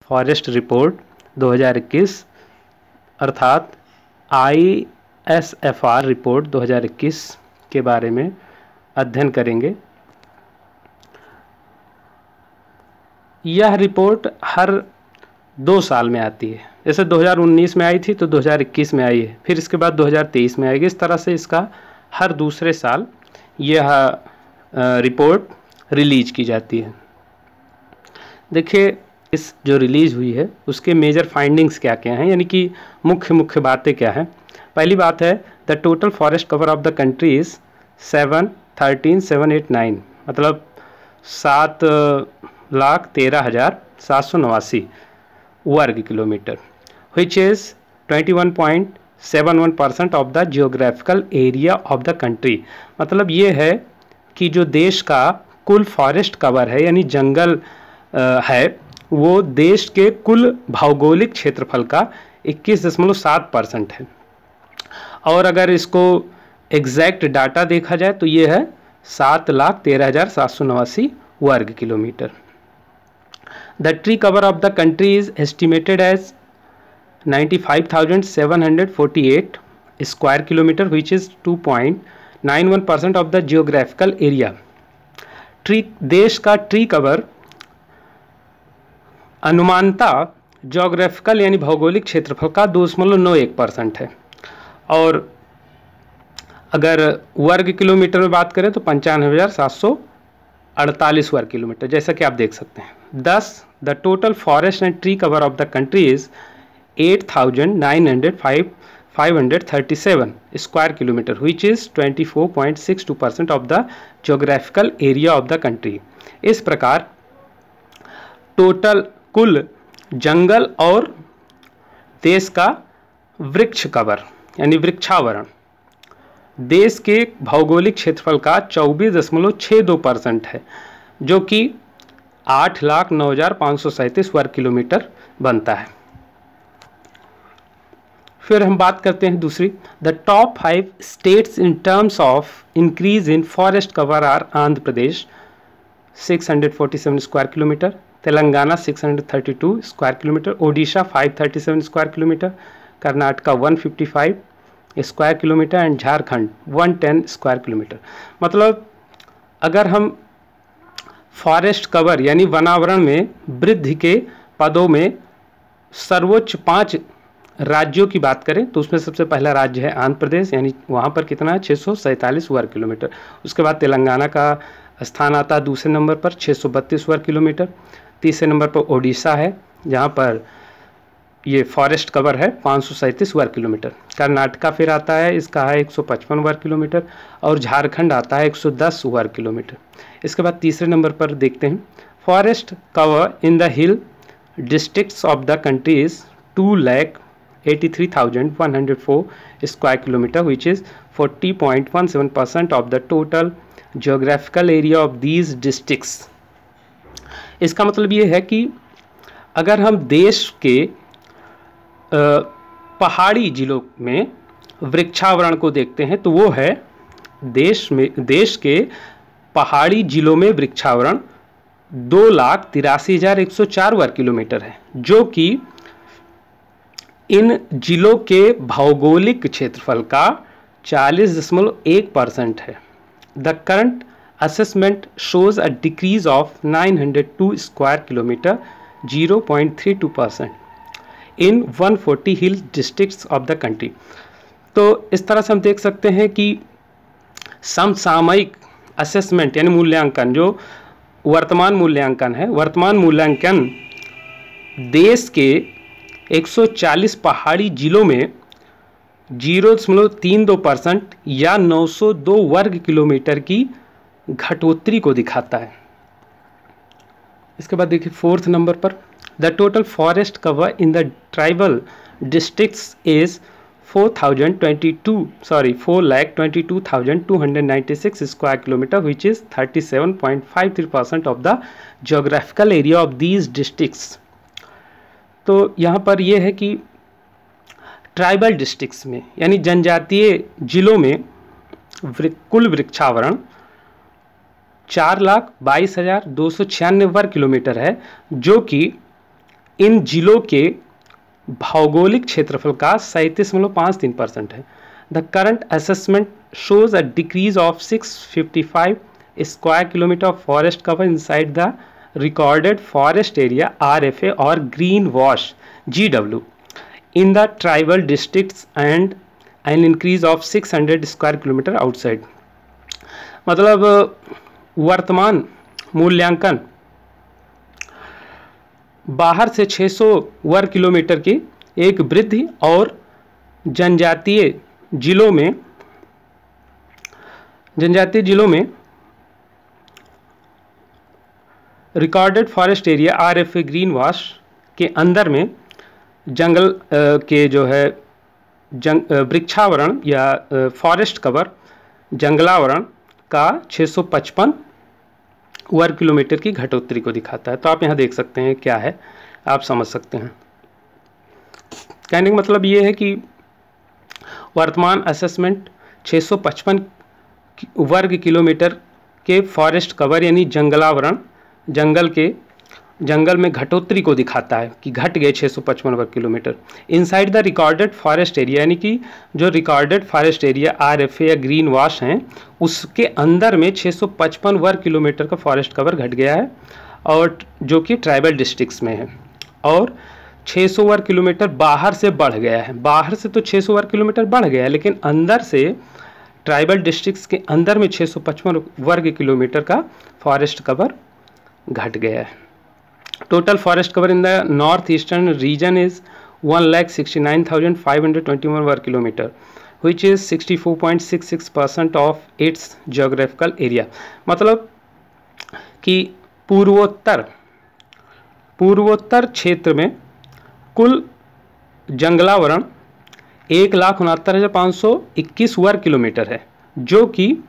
Forest report 2021 अर्थात ISFR report 2021 के बारे में अध्ययन करेंगे। यह रिपोर्ट हर 2 साल में आती है, जैसे 2019 में आई थी तो 2021 में आई है, फिर इसके बाद 2023 में आएगी। इस तरह से इसका हर दूसरे साल यह रिपोर्ट रिलीज की जाती है। देखिए इस जो रिलीज हुई है उसके मेजर फाइंडिंग्स क्या क्या हैं, यानी कि मुख्य बातें क्या हैं। पहली बात है the total forest cover of the country is 713,789, मतलब 7,13,789 वर्ग kilometre, which is 21.71% of the geographical area of the country. मतलब ये है कि जो देश का कुल फॉरेस्ट कवर है यानी जंगल है वो देश के कुल भौगोलिक क्षेत्रफल का 21.7% है। और अगर इसको एग्जैक्ट डाटा देखा जाए तो ये है 7,13,789 वर्ग kilometre. The tree cover of the country is estimated as 95,748 square kilometre, which is 2.91% of the geographical area. देश का ट्री कवर अनुमानता ज्योग्राफिकल यानी भौगोलिक क्षेत्रफल का 2.91% है। और अगर वर्ग किलोमीटर में बात करें तो 95,748 वर्ग किलोमीटर, जैसा कि आप देख सकते हैं। Thus, the total forest and tree cover of the country is 8,905,537 square kilometer, which is 24.62% of the geographical area of the country. इस प्रकार टोटल कुल जंगल और देश का वृक्ष कवर यानी वृक्षावरण देश के भौगोलिक क्षेत्रफल का 24.62% है, जो कि 8,09,537 वर्ग किलोमीटर बनता है। फिर हम बात करते हैं दूसरी, the top 5 states in terms of increase in forest cover are Andhra Pradesh 647 square kilometre, Telangana 632 square kilometre, Odisha 537 square kilometre, Karnataka 155 square kilometre and Jharkhand 110 square kilometre. मतलब अगर हम फॉरेस्ट कवर यानी वनावरण में वृद्धि के पदों में सर्वोच्च 5 राज्यों की बात करें तो उसमें सबसे पहला राज्य है आंध्र प्रदेश, यानी वहाँ पर कितना है 647 वर्ग किलोमीटर। उसके बाद तेलंगाना का स्थान आता है दूसरे नंबर पर 632 वर्ग किलोमीटर। तीसरे नंबर पर ओडिशा है जहाँ पर ये फॉरेस्ट कवर है 537 वर्ग किलोमीटर। कर्नाटका फिर आता है, इसका है 155 वर्ग किलोमीटर, और झारखंड आता है 110 वर्ग किलोमीटर। इसके बाद तीसरे नंबर पर देखते हैं forest cover in the hill districts of the country is 2,83,104 square kilometre, which is 40.17% of the total geographical area of these districts. इसका मतलब ये है कि अगर हम देश के पहाड़ी जिलों में वृक्षावरण को देखते हैं तो वो है देश के पहाड़ी जिलों में वृक्षावरण 2,83,104 वर्ग किलोमीटर है, जो कि इन जिलों के भौगोलिक क्षेत्रफल का 40.1% है। The current assessment shows a decrease of 902 square kilometre 0.32% in 140 hill districts of the country. तो इस तरह से हम देख सकते हैं कि समसामयिक असेसमेंट यानी मूल्यांकन, जो वर्तमान मूल्यांकन है, वर्तमान मूल्यांकन देश के 140 पहाड़ी जिलों में 0.32% या 902 वर्ग किलोमीटर की घटोत्तरी को दिखाता है। इसके बाद देखिए 4th नंबर पर the total forest cover in the tribal districts is 4,22,296 square kilometre, which is 37.53% of the geographical area of these districts. तो यहाँ पर यह है कि ट्राइबल डिस्ट्रिक्ट्स में यानी जनजातीय जिलों में कुल वृक्षावरण 4,22,296 वर्ग किलोमीटर है, जो कि इन जिलों के भौगोलिक क्षेत्रफल का 37.53% है। The current assessment shows a decrease of 655 square kilometer of forest cover inside the recorded forest area RFA or green wash GW in the tribal districts and an increase of 600 square kilometer outside। मतलब वर्तमान मूल्यांकन बाहर से 600 वर्ग kilometre की एक वृद्धि और जनजातीय जिलों में recorded forest area RFA green wash के अंदर में जंगल के जो है वृक्षावरण या फॉरेस्ट कवर जंगलावरण का 655 वर्ग किलोमीटर की घटोत्तरी को दिखाता है। तो आप यहाँ देख सकते हैं क्या है, आप समझ सकते हैं। कहने का मतलब ये है कि वर्तमान असेसमेंट 655 वर्ग किलोमीटर के फॉरेस्ट कवर यानी जंगलावरण जंगल में घटोत्तरी को दिखाता है कि घट गए 655 वर्ग kilometre inside the recorded forest area, यानी कि जो रिकॉर्डेड फॉरेस्ट एरिया आरएफए या ग्रीन वॉश हैं उसके अंदर में 655 वर्ग किलोमीटर का फॉरेस्ट कवर घट गया है और जो कि ट्राइबल डिस्ट्रिक्ट्स में है, और 600 वर्ग किलोमीटर बाहर से बढ़ गया है। बाहर से तो 600 वर्ग किलोमीटर बढ़ गया है, लेकिन अंदर से ट्राइबल डिस्ट्रिक्ट्स के अंदर में 655 वर्ग किलोमीटर का फॉरेस्ट कवर घट गया है। Total forest cover in the north eastern region is 1,69,521 वर्ग kilometre which is 64.66% of its geographical area. मतलब कि पूर्वोत्तर क्षेत्र में कुल जंगलावरण 1,69,521 वर्ग किलोमीटर है, जो कि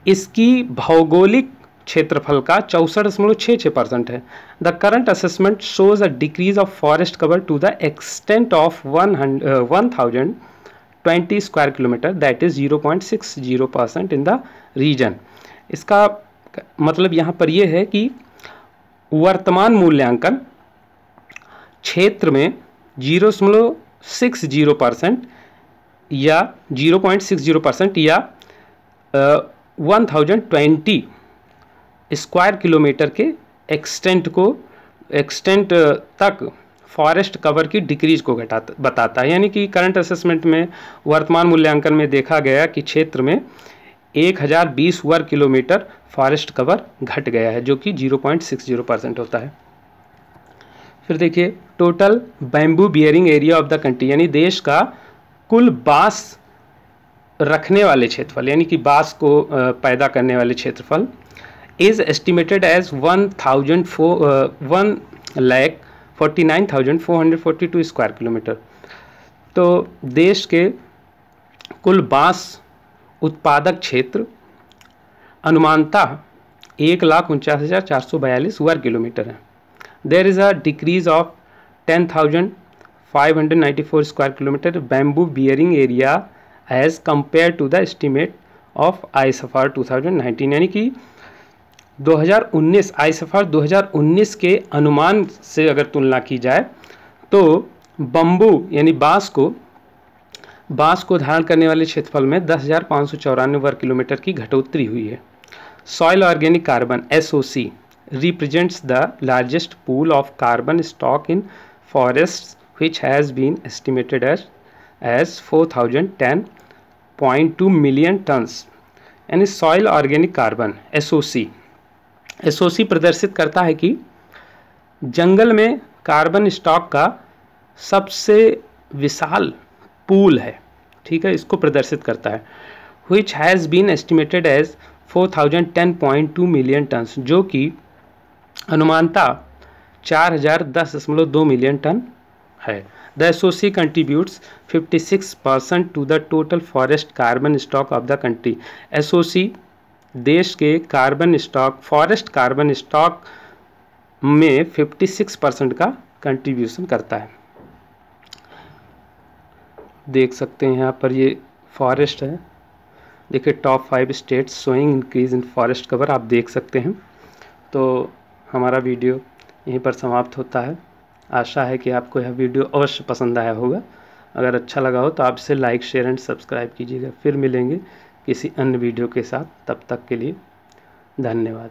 इसकी भौगोलिक क्षेत्रफल का 64.66% है। The current assessment shows a decrease of forest cover to the extent of 1020 square kilometre that is 0.60% in the region. इसका मतलब यहाँ पर यह है कि वर्तमान मूल्यांकन क्षेत्र में 0.60% या 0.60% या 1020 स्क्वायर किलोमीटर के एक्सटेंट तक फॉरेस्ट कवर की डिक्रीज को बताता है। यानी कि करंट असेसमेंट में वर्तमान मूल्यांकन में देखा गया कि क्षेत्र में 1020 वर्ग किलोमीटर फॉरेस्ट कवर घट गया है, जो कि 0.60% होता है। फिर देखिए total bamboo bearing area of the country, यानी देश का कुल बांस रखने वाले क्षेत्रफल यानी कि बांस को पैदा करने वाले क्षेत्रफल is estimated as 1,49,442 square kilometre. तो देश के कुल बांस उत्पादक क्षेत्र अनुमानतः 1,49,442 वर्ग किलोमीटर है। There is a decrease of 10,594 square kilometre bamboo bearing area as compare to the estimate of ISFR 2019, यानी कि 2019 आईएसएफआर 2019 के अनुमान से अगर तुलना की जाए तो बम्बू यानी बांस को धारण करने वाले क्षेत्रफल में 10,594 वर्ग किलोमीटर की घटोत्तरी हुई है। Soil organic carbon SOC represents the largest pool of carbon stock in forests which has been estimated as 4,010.2 million tons। यानी सॉइल ऑर्गेनिक कार्बन SOC प्रदर्शित करता है कि जंगल में कार्बन स्टॉक का सबसे विशाल पूल है, ठीक है, इसको प्रदर्शित करता है। which has been estimated as 4,010.2 million tons, जो कि अनुमानतः 4,010.2 मिलियन टन है। The SOC contributes 56% to the total forest carbon stock of the country. SOC देश के फॉरेस्ट कार्बन स्टॉक में 56% का कंट्रीब्यूशन करता है। देख सकते हैं यहाँ पर ये फॉरेस्ट है, देखिए top 5 states showing increase in forest cover, आप देख सकते हैं। तो हमारा वीडियो यहीं पर समाप्त होता है। आशा है कि आपको यह वीडियो अवश्य पसंद आया होगा। अगर अच्छा लगा हो तो आप इसे लाइक, शेयर एंड सब्सक्राइब कीजिएगा। फिर मिलेंगे किसी अन्य वीडियो के साथ, तब तक के लिए धन्यवाद।